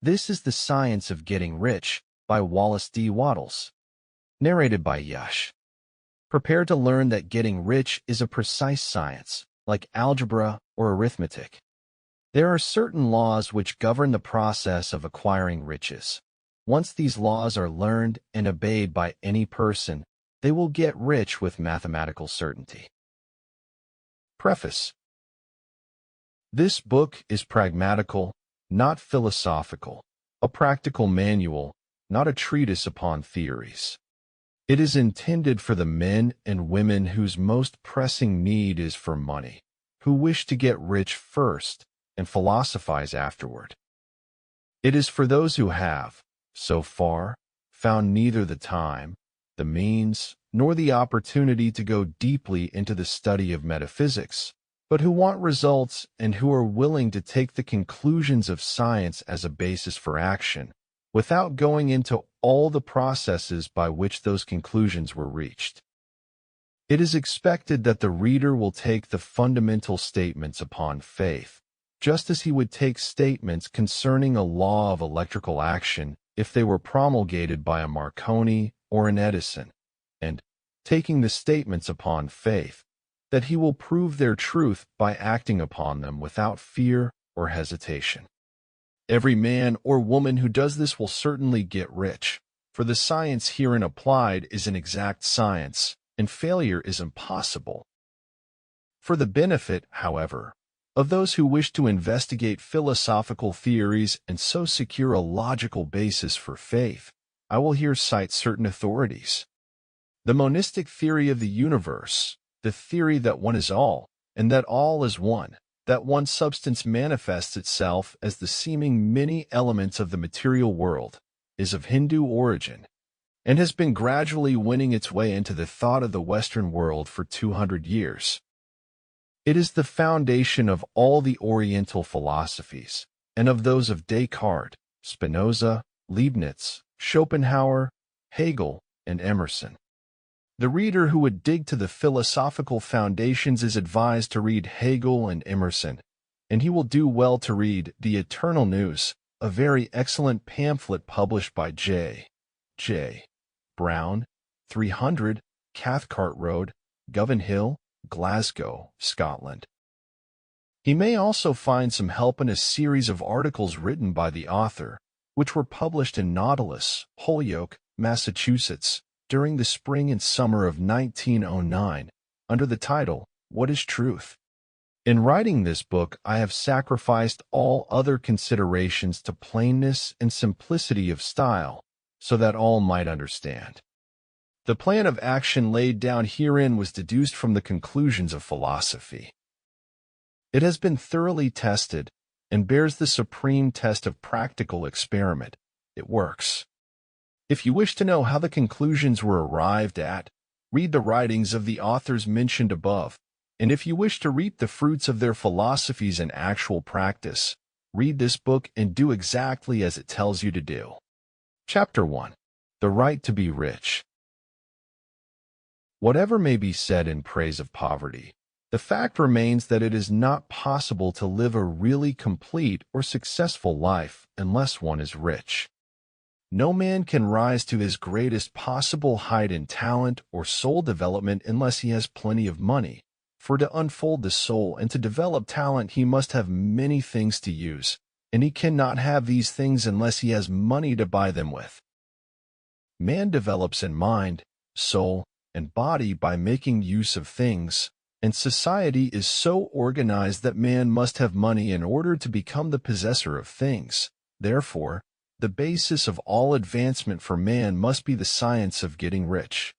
This is The Science of Getting Rich by Wallace D. Wattles. Narrated by Yash. Prepare to learn that getting rich is a precise science, like algebra or arithmetic. There are certain laws which govern the process of acquiring riches. Once these laws are learned and obeyed by any person, they will get rich with mathematical certainty. Preface. This book is pragmatical, not philosophical, a practical manual, not a treatise upon theories. It is intended for the men and women whose most pressing need is for money, who wish to get rich first and philosophize afterward. It is for those who have, so far, found neither the time, the means, nor the opportunity to go deeply into the study of metaphysics, but who want results and who are willing to take the conclusions of science as a basis for action, without going into all the processes by which those conclusions were reached. It is expected that the reader will take the fundamental statements upon faith, just as he would take statements concerning a law of electrical action if they were promulgated by a Marconi or an Edison, and, taking the statements upon faith, that he will prove their truth by acting upon them without fear or hesitation. Every man or woman who does this will certainly get rich, for the science herein applied is an exact science, and failure is impossible. For the benefit, however, of those who wish to investigate philosophical theories and so secure a logical basis for faith, I will here cite certain authorities. The monistic theory of the universe, the theory that one is all, and that all is one, that one substance manifests itself as the seeming many elements of the material world, is of Hindu origin, and has been gradually winning its way into the thought of the Western world for 200 years. It is the foundation of all the Oriental philosophies, and of those of Descartes, Spinoza, Leibniz, Schopenhauer, Hegel, and Emerson. The reader who would dig to the philosophical foundations is advised to read Hegel and Emerson, and he will do well to read The Eternal News, a very excellent pamphlet published by J. Brown, 300, Cathcart Road, Govan Hill, Glasgow, Scotland. He may also find some help in a series of articles written by the author, which were published in Nautilus, Holyoke, Massachusetts, during the spring and summer of 1909, under the title, What is Truth? In writing this book, I have sacrificed all other considerations to plainness and simplicity of style, so that all might understand. The plan of action laid down herein was deduced from the conclusions of philosophy. It has been thoroughly tested and bears the supreme test of practical experiment. It works. If you wish to know how the conclusions were arrived at, read the writings of the authors mentioned above, and if you wish to reap the fruits of their philosophies in actual practice, read this book and do exactly as it tells you to do. Chapter 1. The Right to be Rich. Whatever may be said in praise of poverty, the fact remains that it is not possible to live a really complete or successful life unless one is rich. No man can rise to his greatest possible height in talent or soul development unless he has plenty of money. For to unfold the soul and to develop talent, he must have many things to use, and he cannot have these things unless he has money to buy them with. Man develops in mind, soul, and body by making use of things, and society is so organized that man must have money in order to become the possessor of things. Therefore, the basis of all advancement for man must be the science of getting rich.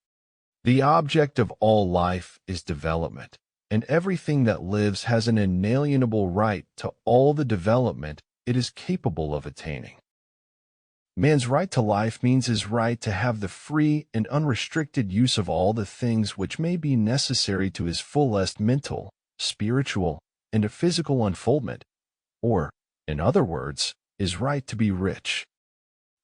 The object of all life is development, and everything that lives has an inalienable right to all the development it is capable of attaining. Man's right to life means his right to have the free and unrestricted use of all the things which may be necessary to his fullest mental, spiritual, and physical unfoldment, or, in other words, his right to be rich.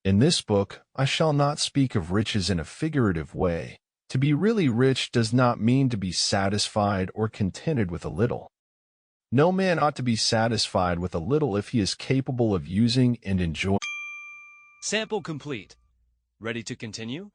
In this book, I shall not speak of riches in a figurative way. To be really rich does not mean to be satisfied or contented with a little. No man ought to be satisfied with a little if he is capable of using and enjoying Sample complete. Ready to continue?